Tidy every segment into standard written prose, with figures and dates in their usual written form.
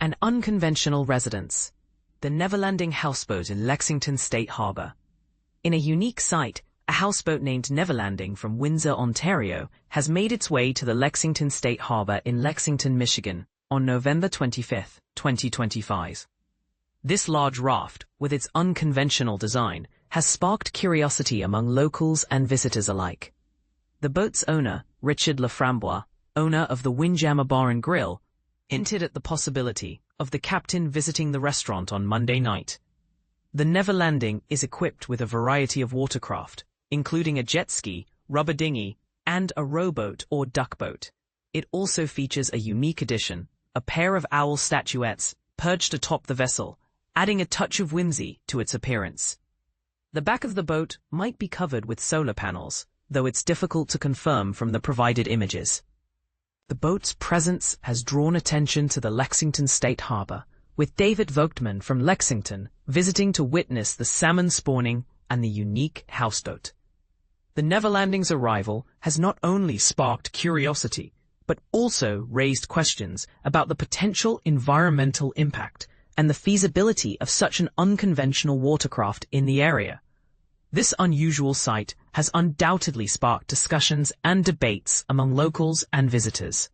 An unconventional residence. The Neverlanding houseboat in Lexington State Harbor. In a unique site, a houseboat named Neverlanding from Windsor, Ontario, has made its way to the Lexington State Harbor in Lexington, Michigan, on November 25, 2025. This large raft, with its unconventional design, has sparked curiosity among locals and visitors alike. The boat's owner, Richard Laframboise, owner of the Windjammer Bar and Grill, hinted at the possibility of the captain visiting the restaurant on Monday night. The Neverlanding is equipped with a variety of watercraft, including a jet ski, rubber dinghy, and a rowboat or duckboat. It also features a unique addition, a pair of owl statuettes perched atop the vessel, adding a touch of whimsy to its appearance. The back of the boat might be covered with solar panels, though it's difficult to confirm from the provided images. The boat's presence has drawn attention to the Lexington State Harbor, with David Vogtman from Lexington visiting to witness the salmon spawning and the unique houseboat. The Neverlanding's arrival has not only sparked curiosity, but also raised questions about the potential environmental impact and the feasibility of such an unconventional watercraft in the area. This unusual sight has undoubtedly sparked discussions and debates among locals and visitors,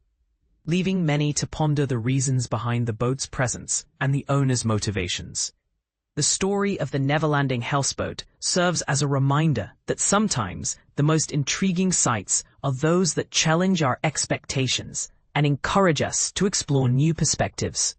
leaving many to ponder the reasons behind the boat's presence and the owner's motivations. The story of the Neverlanding houseboat serves as a reminder that sometimes the most intriguing sights are those that challenge our expectations and encourage us to explore new perspectives.